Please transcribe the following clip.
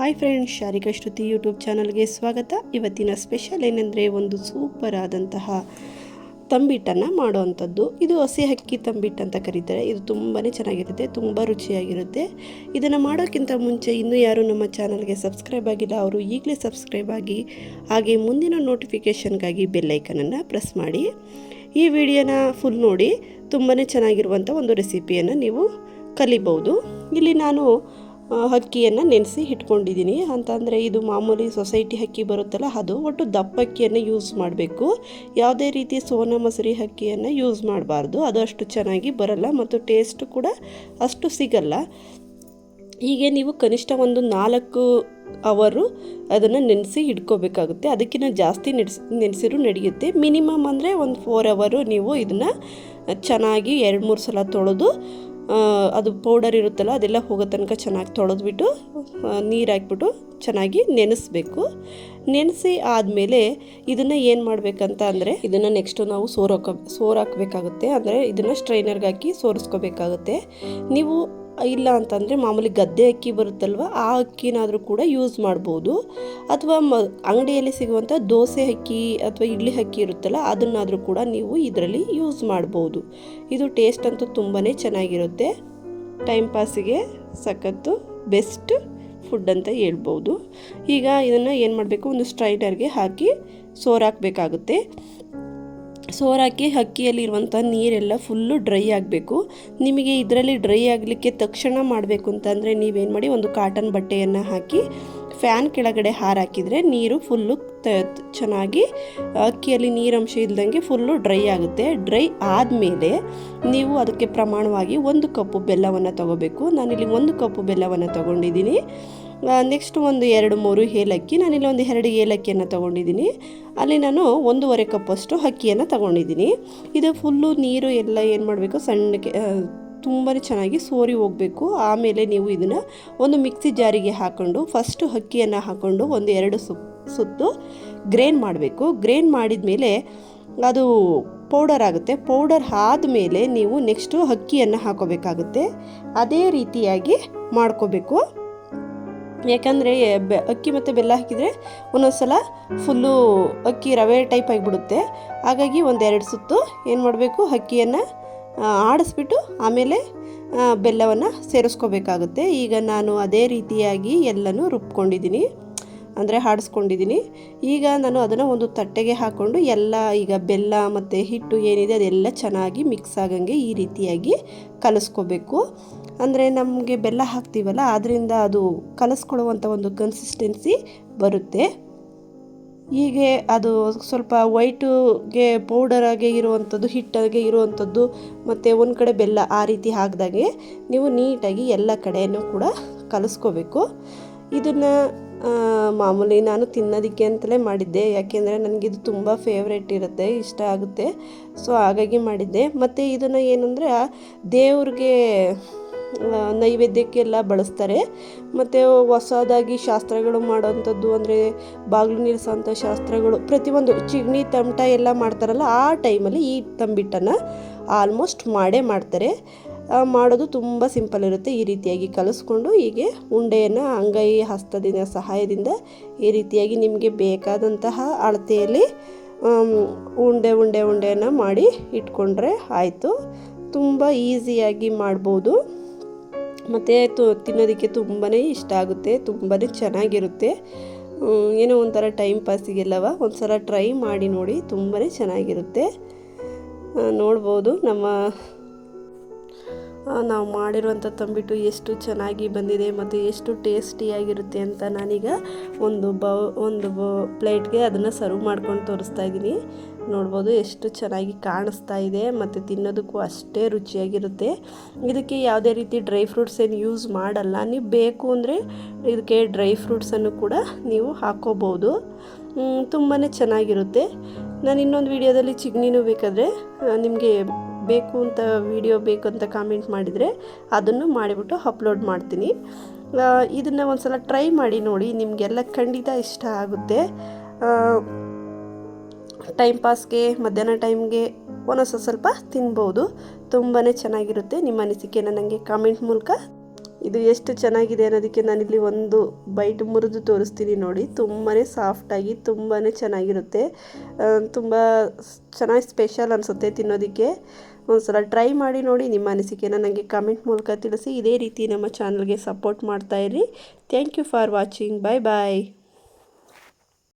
Hi friends, ಶಾರಿಕಾ ಶ್ರುತಿ YouTube ಚಾನಲ್ಗೆ ಸ್ವಾಗತ. ಇವತ್ತಿನ ಸ್ಪೆಷಲ್ ಏನೆಂದರೆ ಒಂದು ಸೂಪರ್ ಆದಂತಹ ತಂಬಿಟ್ಟನ್ನು ಮಾಡೋವಂಥದ್ದು. ಇದು ಹಸಿ ಅಕ್ಕಿ ತಂಬಿಟ್ಟು ಅಂತ ಕರೀತಾರೆ. ಇದು ತುಂಬಾ ಚೆನ್ನಾಗಿರುತ್ತೆ, ತುಂಬ ರುಚಿಯಾಗಿರುತ್ತೆ. ಇದನ್ನು ಮಾಡೋಕ್ಕಿಂತ ಮುಂಚೆ ಇನ್ನೂ ಯಾರು ನಮ್ಮ ಚಾನಲ್ಗೆ ಸಬ್ಸ್ಕ್ರೈಬ್ ಆಗಿಲ್ಲ ಅವರು ಈಗಲೇ ಸಬ್ಸ್ಕ್ರೈಬ್ ಆಗಿ, ಹಾಗೆ ಮುಂದಿನ ನೋಟಿಫಿಕೇಷನ್ಗಾಗಿ ಬೆಲ್ಲೈಕನನ್ನು ಪ್ರೆಸ್ ಮಾಡಿ. ಈ ವಿಡಿಯೋನ ಫುಲ್ ನೋಡಿ, ತುಂಬಾ ಚೆನ್ನಾಗಿರುವಂಥ ಒಂದು ರೆಸಿಪಿಯನ್ನು ನೀವು ಕಲಿಬಹುದು. ಇಲ್ಲಿ ನಾನು ಅಕ್ಕಿಯನ್ನು ನೆನೆಸಿ ಇಟ್ಕೊಂಡಿದ್ದೀನಿ. ಅಂತಂದರೆ ಇದು ಮಾಮೂಲಿ ಸೊಸೈಟಿ ಅಕ್ಕಿ ಬರುತ್ತಲ್ಲ, ಅದು ಒಟ್ಟು ದಪ್ಪ ಅಕ್ಕಿಯನ್ನು ಯೂಸ್ ಮಾಡಬೇಕು. ಯಾವುದೇ ರೀತಿ ಸೋನಾ ಮಸೂರಿ ಅಕ್ಕಿಯನ್ನು ಯೂಸ್ ಮಾಡಬಾರ್ದು, ಅದು ಅಷ್ಟು ಚೆನ್ನಾಗಿ ಬರಲ್ಲ ಮತ್ತು ಟೇಸ್ಟ್ ಕೂಡ ಅಷ್ಟು ಸಿಗಲ್ಲ. ಹೀಗೆ ನೀವು ಕನಿಷ್ಠ ಒಂದು 4 ಅವರು ಅದನ್ನು ನೆನೆಸಿ ಇಟ್ಕೋಬೇಕಾಗುತ್ತೆ. ಅದಕ್ಕಿಂತ ಜಾಸ್ತಿ ನೆನೆಸಿರೂ ನಡೆಯುತ್ತೆ. ಮಿನಿಮಮ್ ಅಂದರೆ ಒಂದು 4 ಅವರು ನೀವು ಇದನ್ನು ಚೆನ್ನಾಗಿ 2-3 ಸಲ ತೊಳೆದು, ಅದು ಪೌಡರ್ ಇರುತ್ತಲ್ಲ ಅದೆಲ್ಲ ಹೋಗೋ ತನಕ ಚೆನ್ನಾಗಿ ತೊಳೆದ್ಬಿಟ್ಟು ನೀರು ಹಾಕ್ಬಿಟ್ಟು ಚೆನ್ನಾಗಿ ನೆನೆಸ್ಬೇಕು. ನೆನೆಸಿ ಆದಮೇಲೆ ಇದನ್ನು ಏನು ಮಾಡಬೇಕಂತ ಅಂದರೆ, ಇದನ್ನು ನೆಕ್ಸ್ಟು ನಾವು ಸೋರಾಕಬೇಕಾಗುತ್ತೆ. ಅಂದರೆ ಇದನ್ನು ಸ್ಟ್ರೈನರ್ಗೆ ಹಾಕಿ ಸೋರಿಸ್ಕೋಬೇಕಾಗುತ್ತೆ. ನೀವು ಇಲ್ಲ ಅಂತಂದರೆ ಮಾಮೂಲಿ ಗದ್ದೆ ಅಕ್ಕಿ ಬರುತ್ತಲ್ವ, ಆ ಅಕ್ಕಿನಾದರೂ ಕೂಡ ಯೂಸ್ ಮಾಡ್ಬೋದು. ಅಥವಾ ಅಂಗಡಿಯಲ್ಲಿ ಸಿಗುವಂಥ ದೋಸೆ ಅಕ್ಕಿ ಅಥವಾ ಇಡ್ಲಿ ಅಕ್ಕಿ ಇರುತ್ತಲ್ಲ, ಅದನ್ನಾದರೂ ಕೂಡ ನೀವು ಇದರಲ್ಲಿ ಯೂಸ್ ಮಾಡ್ಬೋದು. ಇದು ಟೇಸ್ಟ್ ಅಂತೂ ತುಂಬಾ ಚೆನ್ನಾಗಿರುತ್ತೆ. ಟೈಮ್ ಪಾಸಿಗೆ ಸಖತ್ತು ಬೆಸ್ಟ್ ಫುಡ್ ಅಂತ ಹೇಳ್ಬೋದು. ಈಗ ಇದನ್ನು ಏನು ಮಾಡಬೇಕು, ಒಂದು ಸ್ಟ್ರೈನರ್ಗೆ ಹಾಕಿ ಸೋರಾಕಬೇಕಾಗುತ್ತೆ. ಸೋರಾಕಿ ಅಕ್ಕಿಯಲ್ಲಿರುವಂಥ ನೀರೆಲ್ಲ ಫುಲ್ಲು ಡ್ರೈ ಆಗಬೇಕು. ನಿಮಗೆ ಇದರಲ್ಲಿ ಡ್ರೈ ಆಗಲಿಕ್ಕೆ ತಕ್ಷಣ ಮಾಡಬೇಕು ಅಂತಂದರೆ ನೀವೇನು ಮಾಡಿ, ಒಂದು ಕಾಟನ್ ಬಟ್ಟೆಯನ್ನು ಹಾಕಿ ಫ್ಯಾನ್ ಕೆಳಗಡೆ ಹಾರಾಕಿದರೆ ನೀರು ಫುಲ್ಲು ಚೆನ್ನಾಗಿ ಅಕ್ಕಿಯಲ್ಲಿ ನೀರಂಶ ಇಲ್ದಂಗೆ ಫುಲ್ಲು ಡ್ರೈ ಆಗುತ್ತೆ. ಡ್ರೈ ಆದಮೇಲೆ ನೀವು ಅದಕ್ಕೆ ಪ್ರಮಾಣವಾಗಿ 1 ಕಪ್ಪು ಬೆಲ್ಲವನ್ನು ತಗೋಬೇಕು. ನಾನಿಲ್ಲಿ 1 ಕಪ್ಪು ಬೆಲ್ಲವನ್ನು ತಗೊಂಡಿದ್ದೀನಿ. ನೆಕ್ಸ್ಟ್ ಒಂದು 2-3 ಏಲಕ್ಕಿ, ನಾನಿಲ್ಲಿ ಒಂದು 2 ಏಲಕ್ಕಿಯನ್ನು ತೊಗೊಂಡಿದ್ದೀನಿ. ಅಲ್ಲಿ ನಾನು 1.5 ಕಪ್ಪಷ್ಟು ಅಕ್ಕಿಯನ್ನು ತೊಗೊಂಡಿದ್ದೀನಿ. ಇದು ಫುಲ್ಲು ನೀರು ಎಲ್ಲ ಏನು ಮಾಡಬೇಕು, ಸಣ್ಣಗೆ ತುಂಬಾ ಚೆನ್ನಾಗಿ ಸೋರಿ ಹೋಗಬೇಕು. ಆಮೇಲೆ ನೀವು ಇದನ್ನು ಒಂದು ಮಿಕ್ಸಿ ಜಾರಿಗೆ ಹಾಕ್ಕೊಂಡು ಫಸ್ಟು ಅಕ್ಕಿಯನ್ನು ಹಾಕ್ಕೊಂಡು 1-2 ಸುತ್ತು ಗ್ರೈಂಡ್ ಮಾಡಬೇಕು. ಗ್ರೈಂಡ್ ಮಾಡಿದ ಮೇಲೆ ಅದು ಪೌಡರ್ ಆಗುತ್ತೆ. ಪೌಡರ್ ಆದಮೇಲೆ ನೀವು ನೆಕ್ಸ್ಟು ಅಕ್ಕಿಯನ್ನು ಹಾಕೋಬೇಕಾಗುತ್ತೆ. ಅದೇ ರೀತಿಯಾಗಿ ಮಾಡ್ಕೋಬೇಕು. ಯಾಕಂದರೆ ಅಕ್ಕಿ ಮತ್ತು ಬೆಲ್ಲ ಹಾಕಿದರೆ ಒಂದೊಂದು ಸಲ ಫುಲ್ಲು ಅಕ್ಕಿ ರವೆ ಟೈಪ್ ಆಗಿಬಿಡುತ್ತೆ. ಹಾಗಾಗಿ 1-2 ಸುತ್ತು ಏನು ಮಾಡಬೇಕು, ಅಕ್ಕಿಯನ್ನು ಆಡಿಸ್ಬಿಟ್ಟು ಆಮೇಲೆ ಬೆಲ್ಲವನ್ನು ಸೇರಿಸ್ಕೋಬೇಕಾಗುತ್ತೆ. ಈಗ ನಾನು ಅದೇ ರೀತಿಯಾಗಿ ಎಲ್ಲನೂ ರುಬ್ಕೊಂಡಿದ್ದೀನಿ, ಅಂದರೆ ಆಡಿಸ್ಕೊಂಡಿದ್ದೀನಿ. ಈಗ ನಾನು ಅದನ್ನು ಒಂದು ತಟ್ಟೆಗೆ ಹಾಕ್ಕೊಂಡು ಎಲ್ಲ ಈಗ ಬೆಲ್ಲ ಮತ್ತು ಹಿಟ್ಟು ಏನಿದೆ ಅದೆಲ್ಲ ಚೆನ್ನಾಗಿ ಮಿಕ್ಸ್ ಆಗಂಗೆ ಈ ರೀತಿಯಾಗಿ ಕಲಿಸ್ಕೋಬೇಕು. ಅಂದರೆ ನಮಗೆ ಬೆಲ್ಲ ಹಾಕ್ತೀವಲ್ಲ, ಅದರಿಂದ ಅದು ಕಲಿಸ್ಕೊಳ್ಳುವಂಥ ಒಂದು ಕನ್ಸಿಸ್ಟೆನ್ಸಿ ಬರುತ್ತೆ. ಹೀಗೆ ಅದು ಸ್ವಲ್ಪ ವೈಟುಗೆ ಪೌಡರಾಗೆ ಇರುವಂಥದ್ದು, ಹಿಟ್ಟಾಗೆ ಇರುವಂಥದ್ದು ಮತ್ತು ಒಂದು ಕಡೆ ಬೆಲ್ಲ ಆ ರೀತಿ ಹಾಕಿದಾಗೆ ನೀವು ನೀಟಾಗಿ ಎಲ್ಲ ಕಡೆಯೂ ಕೂಡ ಕಲಿಸ್ಕೋಬೇಕು. ಇದನ್ನು ಮಾಮೂಲಿ ನಾನು ತಿನ್ನೋದಕ್ಕೆ ಅಂತಲೇ ಮಾಡಿದ್ದೆ, ಯಾಕೆಂದರೆ ನನಗಿದು ತುಂಬ ಫೇವ್ರೇಟ್ ಇರುತ್ತೆ, ಇಷ್ಟ ಆಗುತ್ತೆ. ಸೊ ಹಾಗಾಗಿ ಮಾಡಿದ್ದೆ. ಮತ್ತು ಇದನ್ನು ಏನಂದರೆ ದೇವ್ರಿಗೆ ನೈವೇದ್ಯಕ್ಕೆಲ್ಲ ಬಳಸ್ತಾರೆ. ಮತ್ತು ಹೊಸದಾಗಿ ಶಾಸ್ತ್ರಗಳು ಮಾಡೋವಂಥದ್ದು, ಅಂದರೆ ಬಾಗಿಲು ನಿಲ್ಲಿಸೋಂಥ ಶಾಸ್ತ್ರಗಳು, ಪ್ರತಿಯೊಂದು ಚಿಗಣಿ ತಮಟ ಎಲ್ಲ ಮಾಡ್ತಾರಲ್ಲ, ಆ ಟೈಮಲ್ಲಿ ಈ ತಂಬಿಟ್ಟನ್ನು ಆಲ್ಮೋಸ್ಟ್ ಮಾಡ್ತಾರೆ. ಮಾಡೋದು ತುಂಬ ಸಿಂಪಲ್ ಇರುತ್ತೆ. ಈ ರೀತಿಯಾಗಿ ಕಲಿಸ್ಕೊಂಡು ಹೀಗೆ ಉಂಡೆಯನ್ನು ಅಂಗೈ ಹಸ್ತದಿಂದ ಸಹಾಯದಿಂದ ಈ ರೀತಿಯಾಗಿ ನಿಮಗೆ ಬೇಕಾದಂತಹ ಅಳತೆಯಲ್ಲಿ ಉಂಡೆಯನ್ನು ಮಾಡಿ ಇಟ್ಕೊಂಡ್ರೆ ಆಯಿತು. ತುಂಬ ಈಸಿಯಾಗಿ ಮಾಡ್ಬೋದು ಮತ್ತು ತಿನ್ನೋದಕ್ಕೆ ತುಂಬಾ ಇಷ್ಟ ಆಗುತ್ತೆ, ತುಂಬಾ ಚೆನ್ನಾಗಿರುತ್ತೆ. ಏನೋ ಒಂಥರ ಟೈಮ್ ಪಾಸಿಗೆಲ್ಲವ ಒಂದು ಸಲ ಟ್ರೈ ಮಾಡಿ ನೋಡಿ, ತುಂಬಾ ಚೆನ್ನಾಗಿರುತ್ತೆ. ನೋಡ್ಬೋದು ನಾವು ಮಾಡಿರುವಂಥ ತಂಬಿಟ್ಟು ಎಷ್ಟು ಚೆನ್ನಾಗಿ ಬಂದಿದೆ ಮತ್ತು ಎಷ್ಟು ಟೇಸ್ಟಿಯಾಗಿರುತ್ತೆ ಅಂತ ನಾನೀಗ ಒಂದು ಪ್ಲೇಟ್ಗೆ ಅದನ್ನು ಸರ್ವ್ ಮಾಡ್ಕೊಂಡು ತೋರಿಸ್ತಾ ಇದ್ದೀನಿ. ನೋಡ್ಬೋದು ಎಷ್ಟು ಚೆನ್ನಾಗಿ ಕಾಣಿಸ್ತಾ ಇದೆ ಮತ್ತು ತಿನ್ನೋದಕ್ಕೂ ಅಷ್ಟೇ ರುಚಿಯಾಗಿರುತ್ತೆ. ಇದಕ್ಕೆ ಯಾವುದೇ ರೀತಿ ಡ್ರೈ ಫ್ರೂಟ್ಸ್ ಏನು ಯೂಸ್ ಮಾಡಲ್ಲ. ನೀವು ಬೇಕು ಅಂದರೆ ಇದಕ್ಕೆ ಡ್ರೈ ಫ್ರೂಟ್ಸನ್ನು ಕೂಡ ನೀವು ಹಾಕ್ಕೋಬೋದು. ತುಂಬಾ ಚೆನ್ನಾಗಿರುತ್ತೆ. ನಾನು ಇನ್ನೊಂದು ವಿಡಿಯೋದಲ್ಲಿ ಚಿಗಣಿನೂ ಬೇಕಾದರೆ ನಿಮಗೆ ಬೇಕು ಅಂತ ವಿಡಿಯೋ ಬೇಕು ಅಂತ ಕಾಮೆಂಟ್ ಮಾಡಿದರೆ ಅದನ್ನು ಮಾಡಿಬಿಟ್ಟು ಅಪ್ಲೋಡ್ ಮಾಡ್ತೀನಿ. ಇದನ್ನು ಒಂದು ಸಲ ಟ್ರೈ ಮಾಡಿ ನೋಡಿ, ನಿಮಗೆಲ್ಲ ಖಂಡಿತ ಇಷ್ಟ ಆಗುತ್ತೆ. ಟೈಮ್ ಪಾಸ್ಗೆ ಮಧ್ಯಾಹ್ನ ಟೈಮ್ಗೆ ಒಂದೊಂದು ಸ್ವಲ್ಪ ತಿನ್ಬೋದು. ತುಂಬಾ ಚೆನ್ನಾಗಿರುತ್ತೆ. ನಿಮ್ಮ ಅನಿಸಿಕೆಯನ್ನು ನನಗೆ ಕಾಮೆಂಟ್ ಮೂಲಕ ಇದು ಎಷ್ಟು ಚೆನ್ನಾಗಿದೆ ಅನ್ನೋದಕ್ಕೆ ನಾನಿಲ್ಲಿ ಒಂದು ಬೈಟ್ ಮುರಿದು ತೋರಿಸ್ತೀನಿ ನೋಡಿ. ತುಂಬಾ ಸಾಫ್ಟಾಗಿ ತುಂಬಾ ಚೆನ್ನಾಗಿರುತ್ತೆ. ತುಂಬ ಚೆನ್ನಾಗಿ ಸ್ಪೆಷಲ್ ಅನಿಸುತ್ತೆ ತಿನ್ನೋದಕ್ಕೆ. ಒಂದ್ಸಲ ಟ್ರೈ ಮಾಡಿ ನೋಡಿ. ನಿಮ್ಮ ಅನಿಸಿಕೆನ ನನಗೆ ಕಮೆಂಟ್ ಮೂಲಕ ತಿಳಿಸಿ. ಇದೇ ರೀತಿ ನಮ್ಮ ಚಾನಲ್ಗೆ ಸಪೋರ್ಟ್ ಮಾಡ್ತಾಯಿರಿ. Thank you for watching. Bye bye.